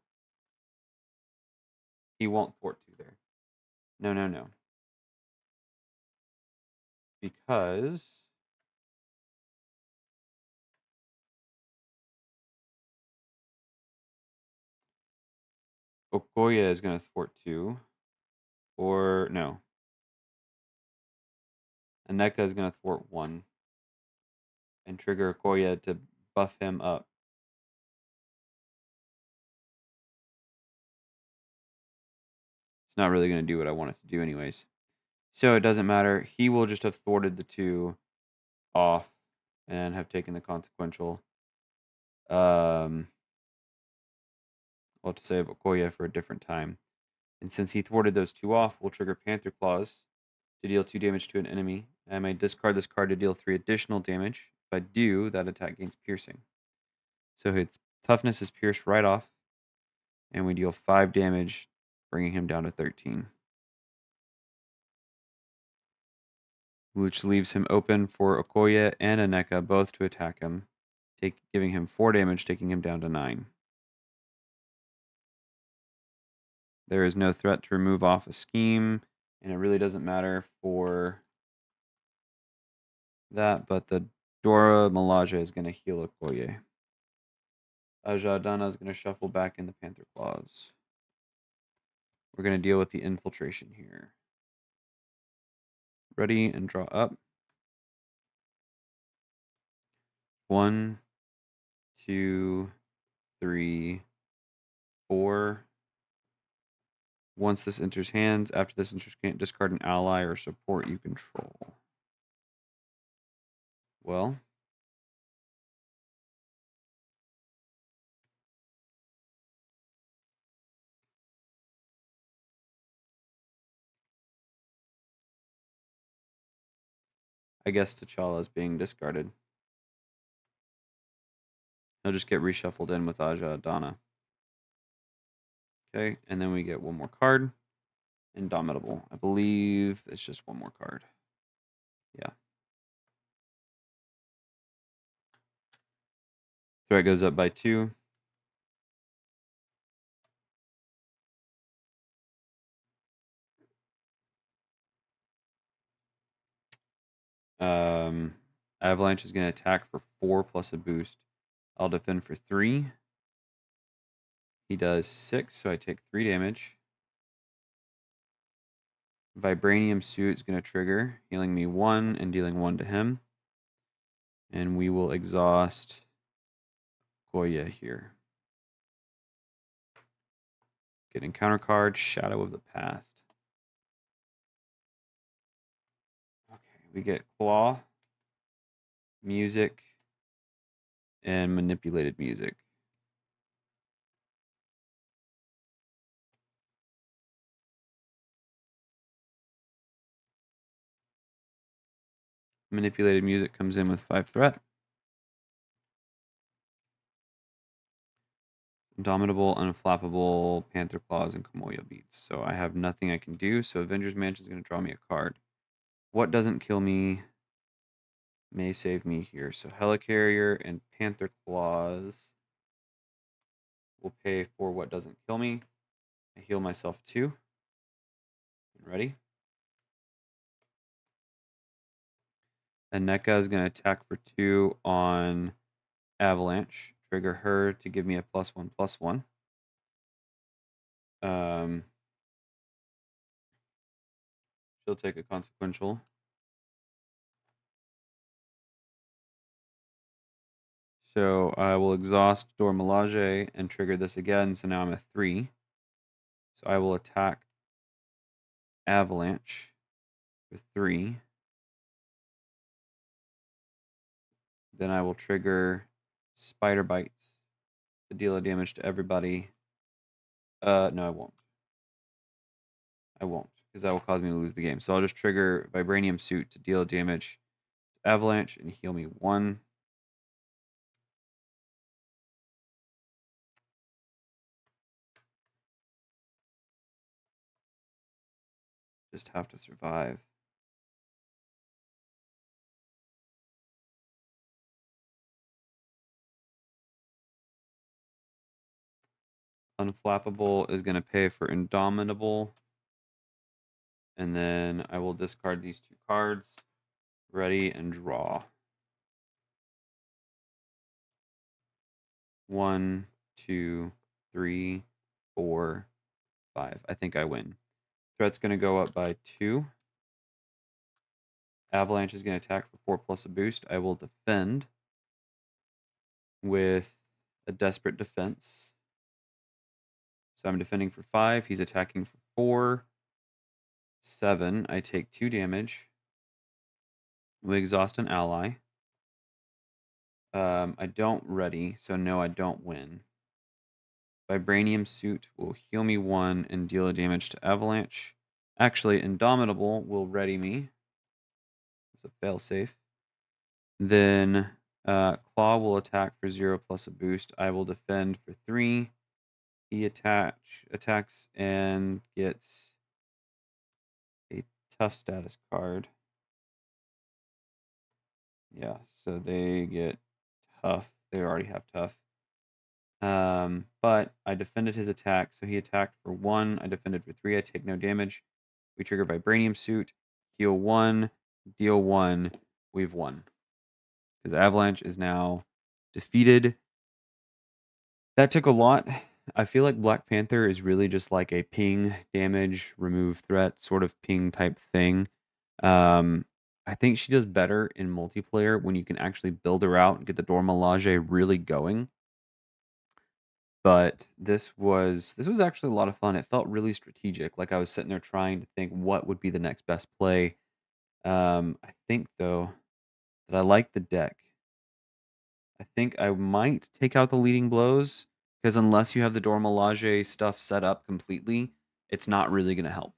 He won't thwart 2 there. No, no, no. Because Okoye is going to thwart 2. Or, no. Aneka is going to thwart 1. And trigger Okoye to buff him up. It's not really going to do what I want it to do anyways. So it doesn't matter. He will just have thwarted the 2 off and have taken the consequential. I'll have to save Okoye for a different time. And since he thwarted those 2 off, we'll trigger Panther Claws to deal 2 damage to an enemy. I may discard this card to deal 3 additional damage. If I do, that attack gains piercing. So his toughness is pierced right off. And we deal 5 damage, bringing him down to 13. Which leaves him open for Okoye and Aneka both to attack him, giving him 4 damage, taking him down to 9. There is no threat to remove off a scheme, and it really doesn't matter for that, but the Dora Milaje is going to heal Okoye. Ajadana is going to shuffle back into Panther Claws. We're going to deal with the infiltration here. Ready and draw up. 1, 2, 3, 4. Once this enters hands, after this enters hand, discard an ally or support you control. Well, I guess T'Challa is being discarded. He'll just get reshuffled in with Aja Donna. Okay, and then we get one more card. Indomitable. I believe it's just one more card. Yeah. Threat goes up by 2. Avalanche is going to attack for 4 plus a boost. I'll defend for 3. He does 6, so I take 3 damage. Vibranium Suit is going to trigger, healing me 1 and dealing 1 to him. And we will exhaust Goya here. Get encounter card, Shadow of the Past. Okay, we get Claw, Music, and Manipulated Music. Manipulated Music comes in with 5 threat. Indomitable, Unflappable, Panther Claws, and Kamoya Beats. So I have nothing I can do, so Avengers Mansion is going to draw me a card. What doesn't kill me may save me here. So Helicarrier and Panther Claws will pay for what doesn't kill me. I heal myself 2. Ready? And NECA is going to attack for 2 on Avalanche. Trigger her to give me a +1/+1. She'll take a consequential. So I will exhaust Dor Milaje and trigger this again. So now I'm a 3. So I will attack Avalanche for 3. Then I will trigger Spider Bites to deal a damage to everybody. No, I won't. I won't, because that will cause me to lose the game. So I'll just trigger Vibranium Suit to deal damage to Avalanche and heal me 1. Just have to survive. Unflappable is going to pay for Indomitable. And then I will discard these 2 cards. Ready and draw. 1, 2, 3, 4, 5. I think I win. Threat's going to go up by 2. Avalanche is going to attack for 4 plus a boost. I will defend with a Desperate Defense. So I'm defending for 5. He's attacking for 4. 7. I take 2 damage. We exhaust an ally. I don't ready, so no, I don't win. Vibranium Suit will heal me 1 and deal a damage to Avalanche. Actually, Indomitable will ready me. It's a failsafe. Then Claw will attack for 0 plus a boost. I will defend for 3. He attacks and gets a tough status card. Yeah, so they get tough. They already have tough. But I defended his attack, so he attacked for 1. I defended for 3. I take no damage. We trigger Vibranium Suit, heal 1, deal 1. We've won. Because Avalanche is now defeated. That took a lot. I feel like Black Panther is really just like a ping, damage, remove threat sort of ping type thing. I think she does better in multiplayer when you can actually build her out and get the Dor Milaje really going. But this was actually a lot of fun. It felt really strategic. Like I was sitting there trying to think what would be the next best play. I think though that I like the deck. I think I might take out the leading blows because unless you have the Dormelage stuff set up completely, it's not really going to help.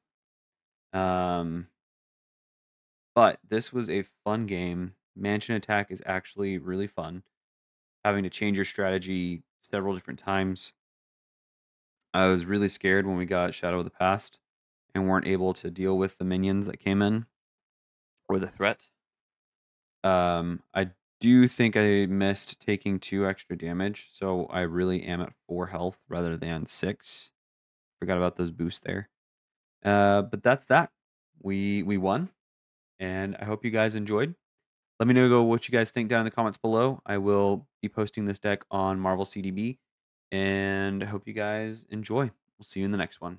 Um, but this was a fun game. Mansion Attack is actually really fun. Having to change your strategy several different times. I was really scared when we got Shadow of the Past and weren't able to deal with the minions that came in or the threat. I do think I missed taking 2 extra damage, so I really am at 4 health rather than 6. Forgot about those boosts there. But that's that. We won, and I hope you guys enjoyed. Let me know what you guys think down in the comments below. I will be posting this deck on Marvel CDB, and I hope you guys enjoy. We'll see you in the next one.